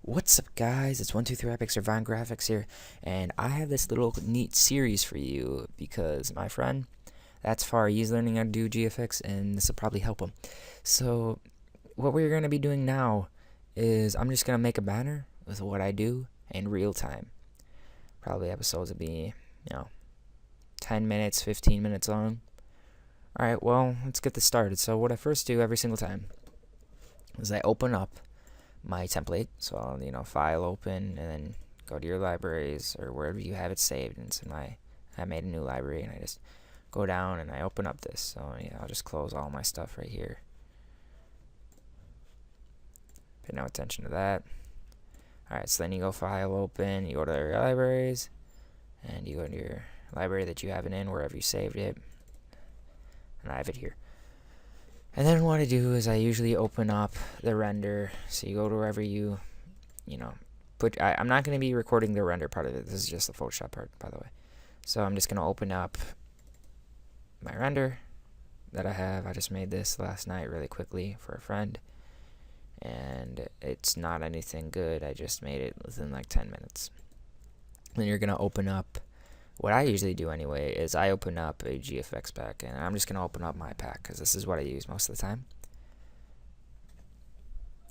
What's up, guys? It's 123 Epic Vine Graphics here, and I have this little neat series for you because my friend, that's far, he's learning how to do GFX, and this will probably help him. So, what we're going to be doing now is I'm just going to make a banner with what I do in real time. Probably episodes will be, 10 minutes, 15 minutes long. Alright, well, let's get this started. So, what I first do every single time is I open up my template. So I'll, file open and then go to your libraries or wherever you have it saved. And I made a new library and I just go down and I open up this. So yeah, I'll just close all my stuff right here. Pay no attention to that. Alright, so then you go file open, you go to your libraries, and you go to your library that you have it in, wherever you saved it. And I have it here. And then what I do is I usually open up the render. So you go to wherever put. I'm not going to be recording the render part of it. This is just the Photoshop part, by the way. So I'm just going to open up my render that I have. I just made this last night really quickly for a friend. And it's not anything good. I just made it within like 10 minutes. Then you're going to open up. What I usually do anyway is I open up a GFX pack, and I'm just going to open up my pack because this is what I use most of the time.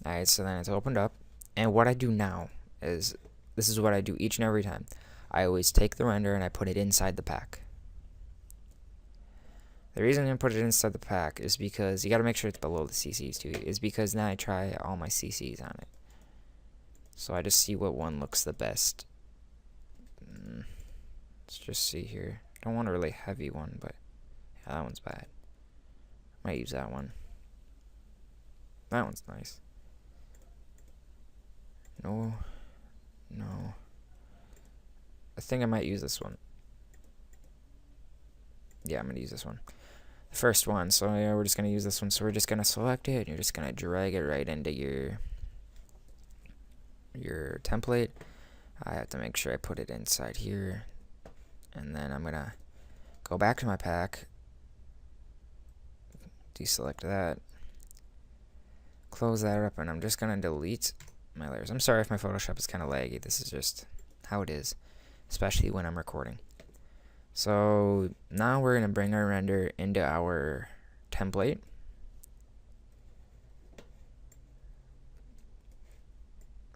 Alright, so then it's opened up, and what I do now is, this is what I do each and every time. I always take the render and I put it inside the pack. The reason I put it inside the pack is because you got to make sure it's below the CCs too, is because now I try all my CCs on it. So I just see what one looks the best. Let's just see here. Don't want a really heavy one, but yeah, that one's bad. Might use that one. That one's nice. No. I think I might use this one. Yeah, I'm gonna use this one. The first one. So yeah, we're just gonna use this one. So we're just gonna select it, and you're just gonna drag it right into your template. I have to make sure I put it inside here. And then I'm going to go back to my pack, deselect that, close that up, and I'm just going to delete my layers. I'm sorry if my Photoshop is kind of laggy. This is just how it is, especially when I'm recording. So now we're going to bring our render into our template.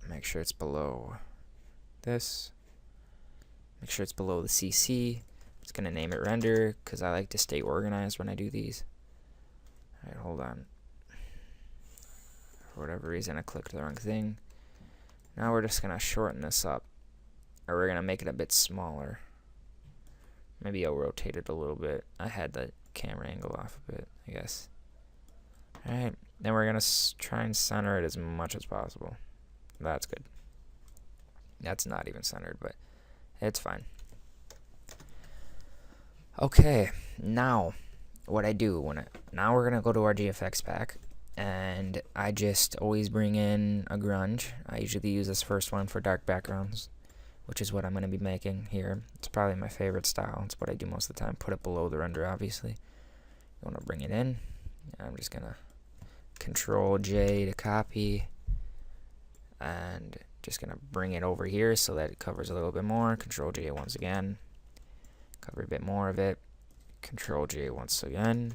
Make sure it's below this. Make sure it's below the CC. I'm just going to name it render because I like to stay organized when I do these. Alright, hold on. For whatever reason, I clicked the wrong thing. Now we're just going to shorten this up. Or we're going to make it a bit smaller. Maybe I'll rotate it a little bit. I had the camera angle off a bit, I guess. Alright, then we're going to try and center it as much as possible. That's good. That's not even centered, but it's fine. Okay, now what I do now we're gonna go to our GFX pack, and I just always bring in a grunge. I usually use this first one for dark backgrounds, which is what I'm gonna be making here. It's probably my favorite style. It's what I do most of the time. Put it below the render, obviously. You wanna bring it in. I'm just gonna Control J to copy, and just gonna bring it over here so that it covers a little bit more. Control J once again, cover a bit more of it. Control J once again,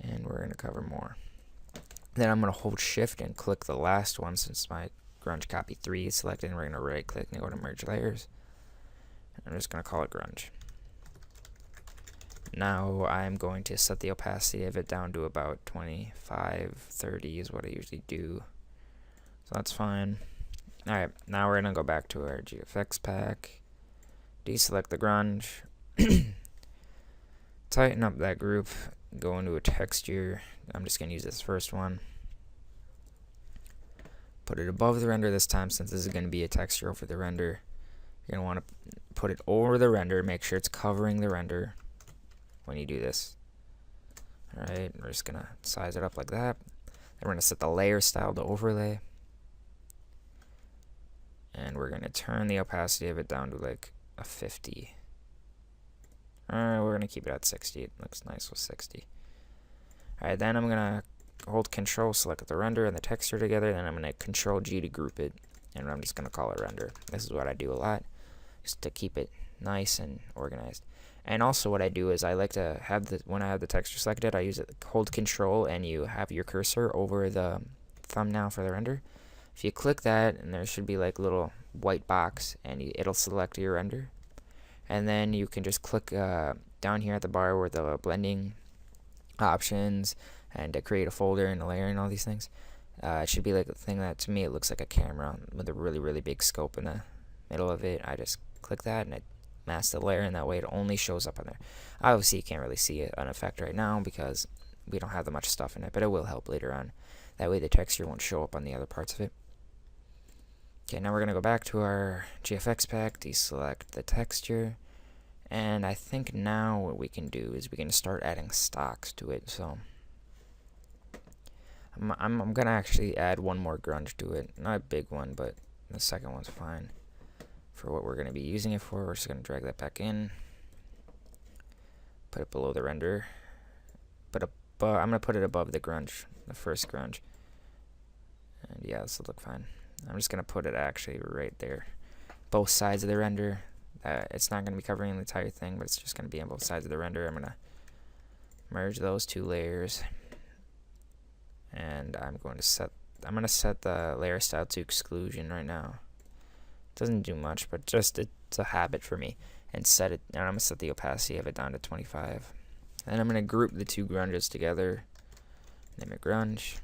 and we're gonna cover more. Then I'm gonna hold Shift and click the last one since my grunge copy 3 is selected, and we're gonna right click and go to merge layers. I'm just gonna call it grunge. Now I'm going to set the opacity of it down to about 25-30 is what I usually do. So that's fine. Alright, now we're going to go back to our GFX pack. Deselect the grunge. Tighten up that group. Go into a texture. I'm just going to use this first one. Put it above the render this time since this is going to be a texture over the render. You're going to want to put it over the render. Make sure it's covering the render when you do this. Alright, we're just going to size it up like that. Then we're going to set the layer style to overlay. And we're going to turn the opacity of it down to like a 50. Alright, we're going to keep it at 60. It looks nice with 60. Alright, then I'm going to hold Control, select the render and the texture together, then I'm going to Control G to group it, and I'm just going to call it render. This is what I do a lot, just to keep it nice and organized. And also what I do is I like to have when I have the texture selected, I use it, hold Control, and you have your cursor over the thumbnail for the render. If you click that, and there should be like a little white box, and it'll select your render. And then you can just click down here at the bar where the blending options and to create a folder and a layer and all these things. It should be like a thing that, to me, it looks like a camera with a really, really big scope in the middle of it. I just click that and I mask the layer, and that way it only shows up on there. Obviously, you can't really see an effect right now because we don't have that much stuff in it, but it will help later on. That way the texture won't show up on the other parts of it. Okay, now we're going to go back to our GFX pack, deselect the texture, and I think now what we can do is we can start adding stocks to it. So I'm going to actually add one more grunge to it. Not a big one, but the second one's fine for what we're going to be using it for. We're just going to drag that back in, put it below the render, I'm going to put it above the grunge, the first grunge. And yeah, this will look fine. I'm just going to put it actually right there, both sides of the render. It's not going to be covering the entire thing, but it's just going to be on both sides of the render. I'm going to merge those two layers, and I'm going to set the layer style to exclusion right now. It doesn't do much, but just it's a habit for me. And I'm going to set the opacity of it down to 25. And I'm going to group the two grunges together. Name it grunge.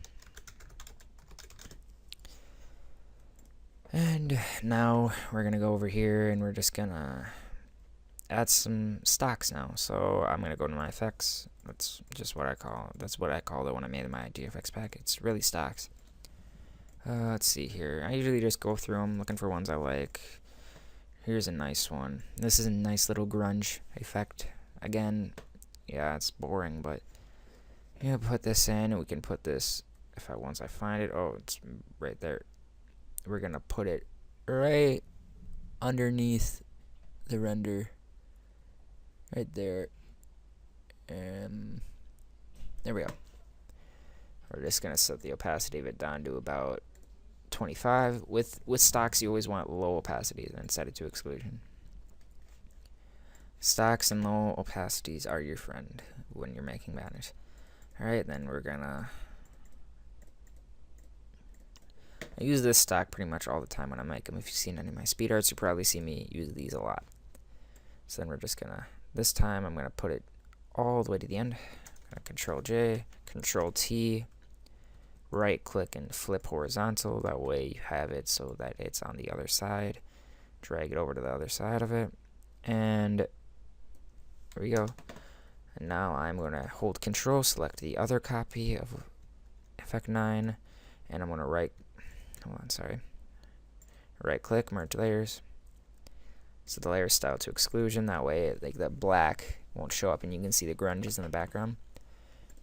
And now we're going to go over here and we're just going to add some stocks now. So I'm going to go to my effects. That's what I call it when I made my GFX pack. It's really stocks. Let's see here. I usually just go through them looking for ones I like. Here's a nice one. This is a nice little grunge effect. Again, yeah, it's boring, but yeah, put this in. We can put this once I find it. Oh, it's right there. We're gonna put it right underneath the render, right there, and there we go. We're just gonna set the opacity of it down to about 25. With stocks, you always want low opacity, then set it to exclusion. Stocks and low opacities are your friend when you're making banners. Alright, then we're gonna I use this stock pretty much all the time when I make them. If you've seen any of my speed arts, you probably see me use these a lot. So then we're just gonna, this time I'm gonna put it all the way to the end. Control J, Control T, right click and flip horizontal. That way you have it so that it's on the other side. Drag it over to the other side of it. And there we go. And now I'm gonna hold Control, select the other copy of Effect 9, and I'm gonna right click, merge layers. So the layer style to exclusion, that way like the black won't show up and you can see the grunges in the background.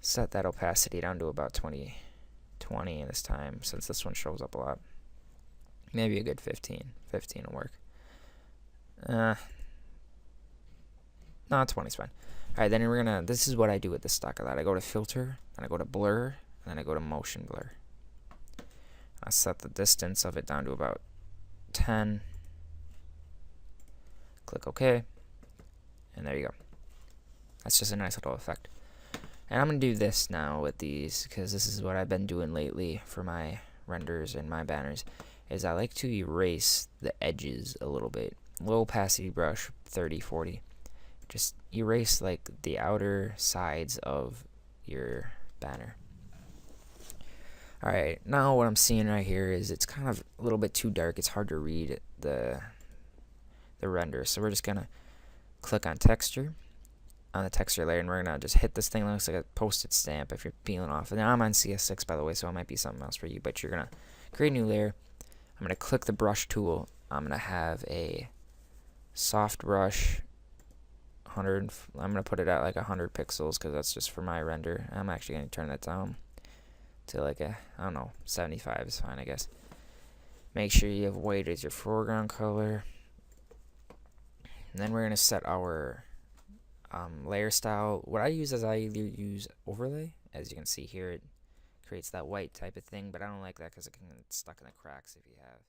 Set that opacity down to about 20 this time, since this one shows up a lot. Maybe a good 15 will work. No, 20 is fine. Alright, then this is what I do with the stock of that. I go to filter, and I go to blur, and then I go to motion blur. I set the distance of it down to about 10. Click OK. And there you go. That's just a nice little effect. And I'm going to do this now with these, because this is what I've been doing lately for my renders and my banners, is I like to erase the edges a little bit. Low opacity brush, 30, 40. Just erase like the outer sides of your banner. Alright, now what I'm seeing right here is it's kind of a little bit too dark. It's hard to read the render. So we're just going to click on texture, on the texture layer, and we're going to just hit this thing that looks like a postage stamp if you're peeling off. And I'm on CS6, by the way, so it might be something else for you. But you're going to create a new layer. I'm going to click the brush tool. I'm going to have a soft brush. I'm going to put it at like 100 pixels because that's just for my render. I'm actually going to turn that down to like I don't know, 75 is fine, I guess. Make sure you have white as your foreground color. And then we're going to set our layer style. What I use is I either use overlay, as you can see here, it creates that white type of thing, but I don't like that because it can get stuck in the cracks if you have